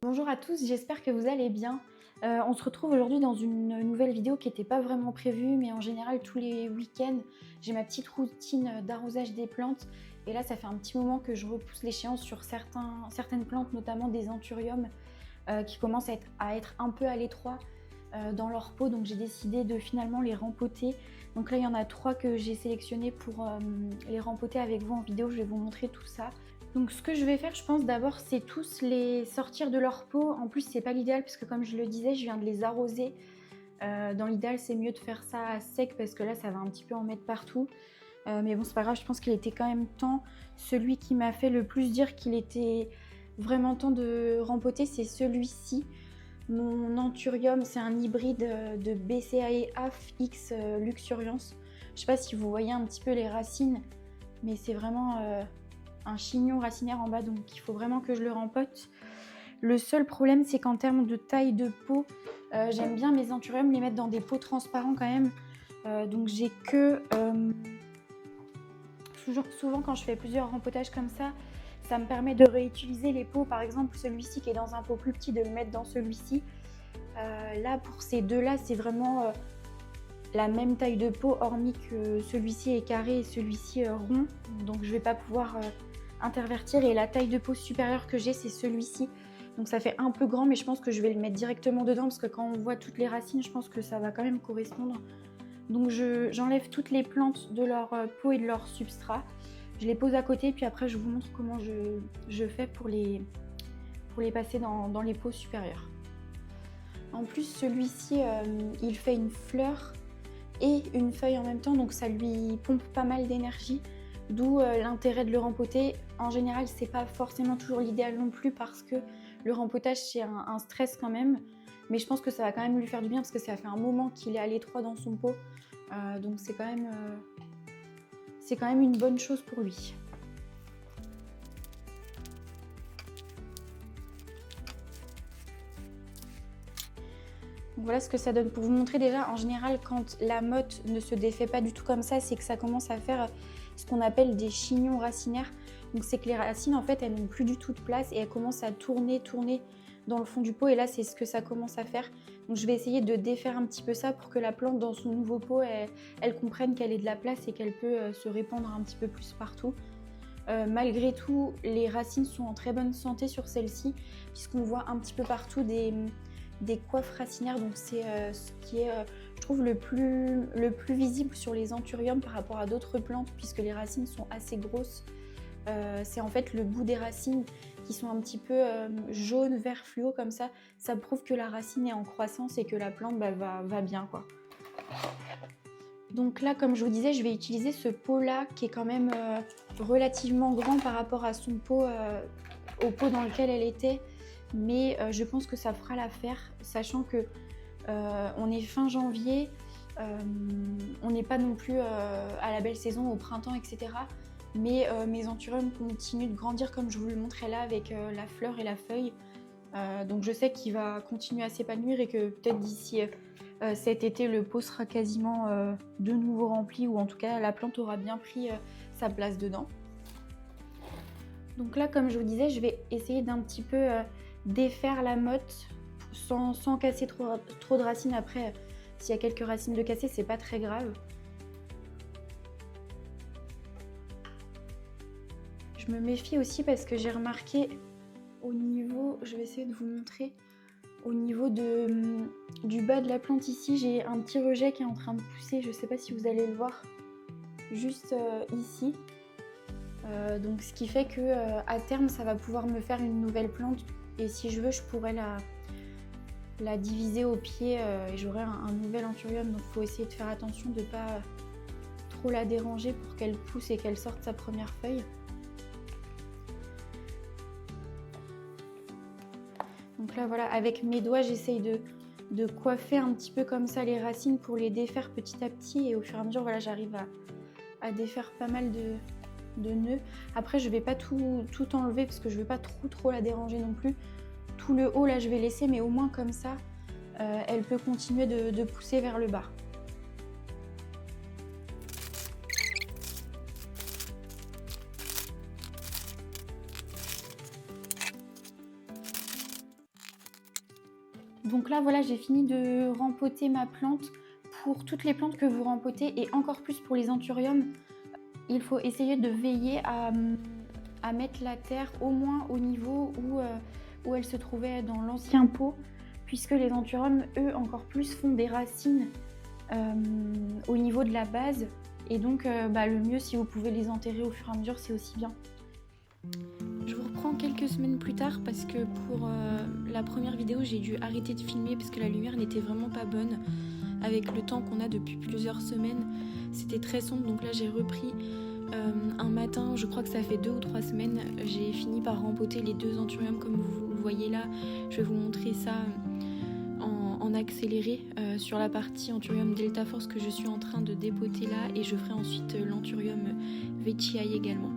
Bonjour à tous, j'espère que vous allez bien. On se retrouve aujourd'hui dans une nouvelle vidéo qui n'était pas vraiment prévue, mais en général tous les week-ends, j'ai ma petite routine d'arrosage des plantes. Et là, ça fait un petit moment que je repousse l'échéance sur certaines plantes, notamment des anthuriums, qui commencent à être un peu à l'étroit dans leur pot. Donc j'ai décidé de finalement les rempoter. Donc là, il y en a 3 que j'ai sélectionnés pour les rempoter avec vous en vidéo. Je vais vous montrer tout ça. Donc ce que je vais faire, je pense d'abord, c'est tous les sortir de leur pot. En plus, c'est pas l'idéal parce que comme je le disais, je viens de les arroser. Dans l'idéal, c'est mieux de faire ça à sec parce que là, ça va un petit peu en mettre partout. Mais bon, c'est pas grave, je pense qu'il était quand même temps. Celui qui m'a fait le plus dire qu'il était vraiment temps de rempoter, c'est celui-ci. Mon anthurium, c'est un hybride de BCAE AF X luxuriance. Je sais pas si vous voyez un petit peu les racines, mais c'est vraiment un chignon racinaire en bas, donc il faut vraiment que je le rempote. Le seul problème, c'est qu'en termes de taille de pot, j'aime bien mes anthuriums les mettre dans des pots transparents quand même. Donc j'ai que... souvent quand je fais plusieurs rempotages comme ça me permet de réutiliser les pots. Par exemple, celui-ci qui est dans un pot plus petit, de le mettre dans celui-ci. Là, pour ces deux-là, c'est vraiment la même taille de pot, hormis que celui-ci est carré et celui-ci rond. Donc je ne vais pas pouvoir intervertir. Et la taille de pot supérieure que j'ai, c'est celui-ci. Donc ça fait un peu grand, mais je pense que je vais le mettre directement dedans parce que quand on voit toutes les racines, je pense que ça va quand même correspondre. Donc j'enlève toutes les plantes de leur pot et de leur substrat. Je les pose à côté, puis après je vous montre comment je fais pour les passer dans les pots supérieurs. En plus, celui-ci, il fait une fleur et une feuille en même temps, donc ça lui pompe pas mal d'énergie, d'où l'intérêt de le rempoter. En général, c'est pas forcément toujours l'idéal non plus parce que le rempotage, c'est un stress quand même, mais je pense que ça va quand même lui faire du bien parce que ça fait un moment qu'il est à l'étroit dans son pot, donc c'est quand même une bonne chose pour lui. Donc voilà ce que ça donne. Pour vous montrer déjà, en général, quand la motte ne se défait pas du tout comme ça, c'est que ça commence à faire ce qu'on appelle des chignons racinaires. Donc c'est que les racines, en fait, elles n'ont plus du tout de place et elles commencent à tourner dans le fond du pot. Et là, c'est ce que ça commence à faire. Donc je vais essayer de défaire un petit peu ça pour que la plante, dans son nouveau pot, elle comprenne qu'elle est de la place et qu'elle peut se répandre un petit peu plus partout. Malgré tout, les racines sont en très bonne santé sur celle-ci, puisqu'on voit un petit peu partout des coiffes racinaires. Donc c'est ce qui est, je trouve, le plus visible sur les anthuriums par rapport à d'autres plantes, puisque les racines sont assez grosses. C'est en fait le bout des racines qui sont un petit peu jaune, vert fluo comme ça. Ça prouve que la racine est en croissance et que la plante va bien, quoi. Donc là, comme je vous disais, je vais utiliser ce pot-là qui est quand même relativement grand par rapport à son pot, au pot dans lequel elle était. Mais je pense que ça fera l'affaire, sachant que on est fin janvier, on n'est pas non plus à la belle saison, au printemps, etc. Mais mes anthuriums continuent de grandir comme je vous le montrais là, avec la fleur et la feuille. Donc je sais qu'il va continuer à s'épanouir et que peut-être d'ici cet été, le pot sera quasiment de nouveau rempli, ou en tout cas la plante aura bien pris sa place dedans. Donc là, comme je vous disais, je vais essayer d'un petit peu défaire la motte sans casser trop de racines. Après, s'il y a quelques racines de casser, c'est pas très grave. Je me méfie aussi parce que j'ai remarqué au niveau, je vais essayer de vous montrer, au niveau du bas de la plante ici, j'ai un petit rejet qui est en train de pousser. Je sais pas si vous allez le voir, juste ici. Donc ce qui fait que à terme, ça va pouvoir me faire une nouvelle plante. Et si je veux, je pourrais la diviser au pied et j'aurai un nouvel anthurium. Donc il faut essayer de faire attention de ne pas trop la déranger pour qu'elle pousse et qu'elle sorte sa première feuille. Donc là voilà, avec mes doigts, j'essaye de coiffer un petit peu comme ça les racines pour les défaire petit à petit. Et au fur et à mesure, voilà, j'arrive à défaire pas mal de nœuds. Après, je vais pas tout enlever parce que je veux pas trop la déranger non plus. Tout le haut là, je vais laisser, mais au moins comme ça, elle peut continuer de pousser vers le bas. Donc là voilà, j'ai fini de rempoter ma plante. Pour toutes les plantes que vous rempotez et encore plus pour les anthuriums, il faut essayer de veiller à mettre la terre au moins au niveau où elle se trouvait dans l'ancien pot, puisque les anthuriums, eux, encore plus, font des racines au niveau de la base. Et donc, le mieux, si vous pouvez les enterrer au fur et à mesure, c'est aussi bien. Je vous reprends quelques semaines plus tard parce que pour la première vidéo, j'ai dû arrêter de filmer parce que la lumière n'était vraiment pas bonne. Avec le temps qu'on a depuis plusieurs semaines, c'était très sombre. Donc là, j'ai repris un matin, je crois que ça fait 2 ou 3 semaines. J'ai fini par rempoter les 2 anthuriums comme vous le voyez là. Je vais vous montrer ça en accéléré sur la partie anthurium Delta Force que je suis en train de dépoter là. Et je ferai ensuite l'anthurium Veitchii également.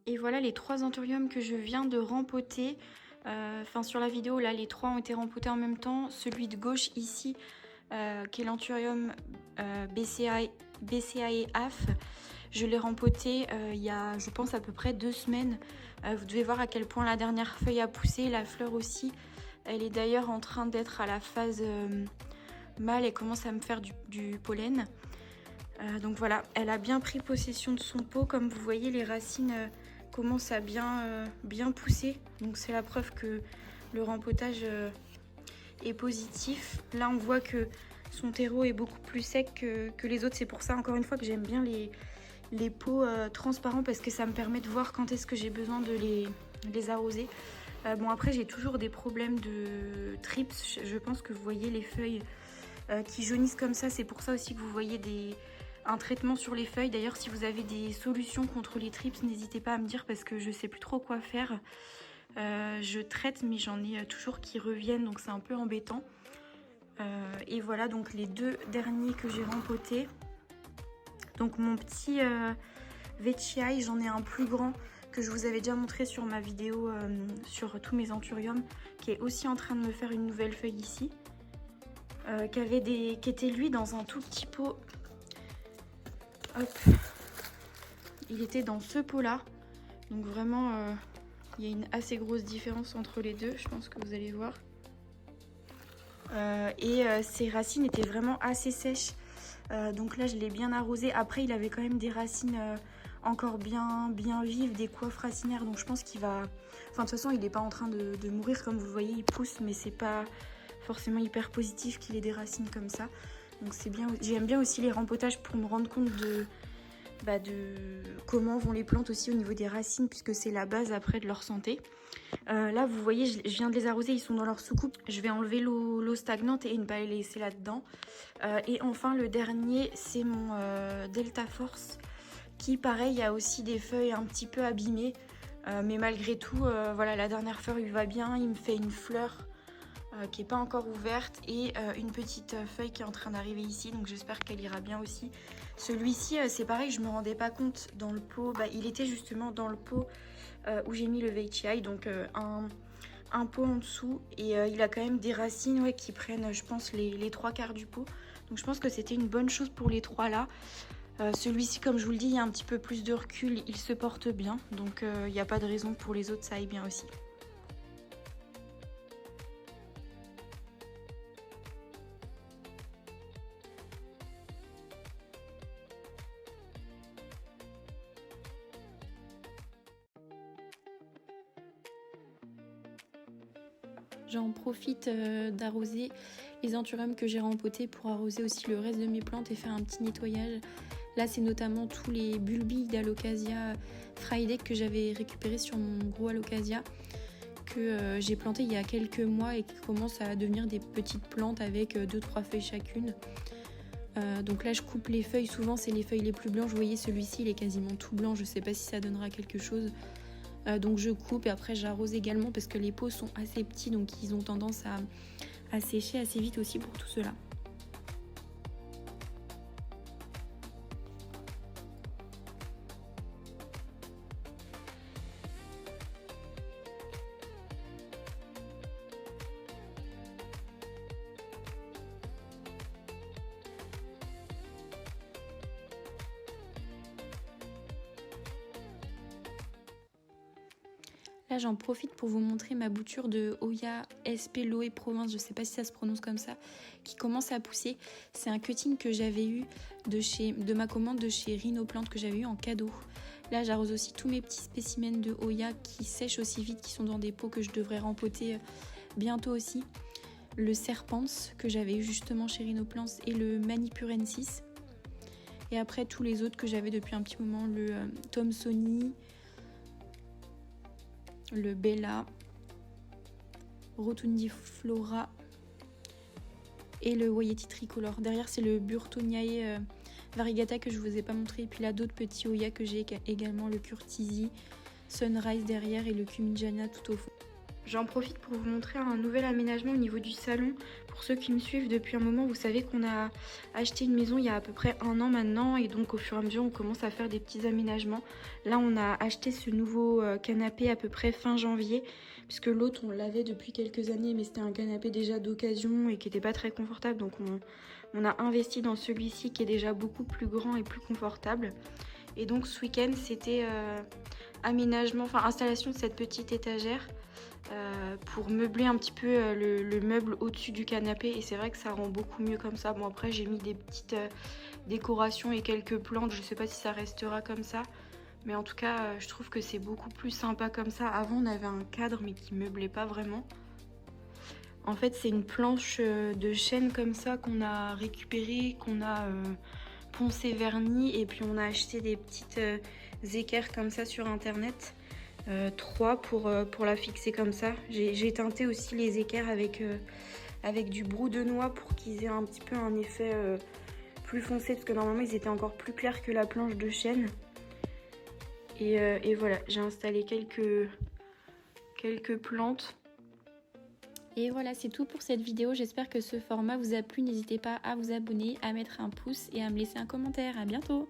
Et voilà les 3 anthuriums que je viens de rempoter. Sur la vidéo, là, les 3 ont été rempotés en même temps. Celui de gauche ici, qui est l'anthurium BCAE-AF, je l'ai rempoté il y a, je pense, à peu près 2 semaines. Vous devez voir à quel point la dernière feuille a poussé, la fleur aussi. Elle est d'ailleurs en train d'être à la phase mâle et commence à me faire du pollen. Donc voilà, elle a bien pris possession de son pot. Comme vous voyez, les racines commencent à bien pousser. Donc c'est la preuve que le rempotage est positif. Là, on voit que son terreau est beaucoup plus sec que les autres. C'est pour ça, encore une fois, que j'aime bien les pots transparents parce que ça me permet de voir quand est-ce que j'ai besoin de les arroser. Bon, après, j'ai toujours des problèmes de thrips. Je pense que vous voyez les feuilles qui jaunissent comme ça. C'est pour ça aussi que vous voyez un traitement sur les feuilles. D'ailleurs, si vous avez des solutions contre les thrips, n'hésitez pas à me dire parce que je sais plus trop quoi faire. Je traite, mais j'en ai toujours qui reviennent, donc c'est un peu embêtant. Et voilà donc les 2 derniers que j'ai rempotés. Donc mon petit Veitchii, j'en ai un plus grand que je vous avais déjà montré sur ma vidéo sur tous mes anthuriums, qui est aussi en train de me faire une nouvelle feuille ici. qui était lui dans un tout petit pot. Hop, il était dans ce pot là, donc vraiment il y a une assez grosse différence entre les deux, je pense que vous allez voir. Ses racines étaient vraiment assez sèches, donc là je l'ai bien arrosé. Après il avait quand même des racines encore bien vives, des coiffes racinaires, donc je pense qu'il va... Enfin de toute façon il n'est pas en train de mourir, comme vous le voyez, il pousse, mais c'est pas forcément hyper positif qu'il ait des racines comme ça. Donc c'est bien. J'aime bien aussi les rempotages pour me rendre compte de comment vont les plantes aussi au niveau des racines, puisque c'est la base après de leur santé. Là vous voyez, je viens de les arroser, ils sont dans leur soucoupe. Je vais enlever l'eau stagnante et ne pas les laisser là-dedans. Et enfin le dernier, c'est mon Delta Force, qui pareil a aussi des feuilles un petit peu abîmées. Mais malgré tout, voilà, la dernière feuille va bien, il me fait une fleur qui n'est pas encore ouverte et une petite feuille qui est en train d'arriver ici, donc j'espère qu'elle ira bien aussi. Celui-ci c'est pareil, je me rendais pas compte dans le pot, il était justement dans le pot où j'ai mis le Veitchii, donc un pot en dessous, et il a quand même des racines qui prennent je pense les 3/4 du pot, donc je pense que c'était une bonne chose pour les trois là. Celui-ci, comme je vous le dis, il y a un petit peu plus de recul, il se porte bien, donc il n'y a pas de raison pour les autres ça aille bien aussi. J'en profite d'arroser les anthuriums que j'ai rempotés pour arroser aussi le reste de mes plantes et faire un petit nettoyage. Là, c'est notamment tous les bulbilles d'Alocasia Friday que j'avais récupérés sur mon gros Alocasia que j'ai planté il y a quelques mois et qui commencent à devenir des petites plantes avec 2-3 feuilles chacune. Donc là, je coupe les feuilles. Souvent, c'est les feuilles les plus blanches. Vous voyez, celui-ci, il est quasiment tout blanc. Je ne sais pas si ça donnera quelque chose. Donc je coupe et après j'arrose également parce que les pots sont assez petits, donc ils ont tendance à sécher assez vite aussi pour tout cela. Là, j'en profite pour vous montrer ma bouture de Hoya SP Loé Province, je ne sais pas si ça se prononce comme ça, qui commence à pousser. C'est un cutting que j'avais eu de ma commande de chez Rhinoplante, que j'avais eu en cadeau. Là, j'arrose aussi tous mes petits spécimens de Hoya qui sèchent aussi vite, qui sont dans des pots que je devrais rempoter bientôt aussi. Le Serpens que j'avais eu justement chez Rhinoplante et le Manipurensis. Et après, tous les autres que j'avais depuis un petit moment, le Thomsoni, le Bella, Rotundiflora et le Wayeti Tricolore. Derrière, c'est le Burtoniae Variegata que je vous ai pas montré. Et puis là, d'autres petits Hoya que j'ai également, le Curtisi, Sunrise derrière et le Cumingiana tout au fond. J'en profite pour vous montrer un nouvel aménagement au niveau du salon. Pour ceux qui me suivent depuis un moment, vous savez qu'on a acheté une maison il y a à peu près 1 an maintenant. Et donc au fur et à mesure, on commence à faire des petits aménagements. Là, on a acheté ce nouveau canapé à peu près fin janvier. Puisque l'autre, on l'avait depuis quelques années, mais c'était un canapé déjà d'occasion et qui n'était pas très confortable. Donc on a investi dans celui-ci qui est déjà beaucoup plus grand et plus confortable. Et donc ce week-end, c'était aménagement, enfin installation de cette petite étagère. Pour meubler un petit peu le meuble au-dessus du canapé, et c'est vrai que ça rend beaucoup mieux comme ça. Bon, après j'ai mis des petites décorations et quelques plantes, je sais pas si ça restera comme ça, mais en tout cas je trouve que c'est beaucoup plus sympa comme ça. Avant on avait un cadre mais qui meublait pas vraiment. En fait c'est une planche de chêne comme ça qu'on a récupérée, qu'on a poncé verni, et puis on a acheté des petites équerres comme ça sur internet. 3 pour la fixer comme ça. J'ai teinté aussi les équerres avec du brou de noix pour qu'ils aient un petit peu un effet plus foncé, parce que normalement ils étaient encore plus clairs que la planche de chêne. Et voilà, j'ai installé quelques plantes. Et voilà, c'est tout pour cette vidéo. J'espère que ce format vous a plu. N'hésitez pas à vous abonner, à mettre un pouce et à me laisser un commentaire. À bientôt!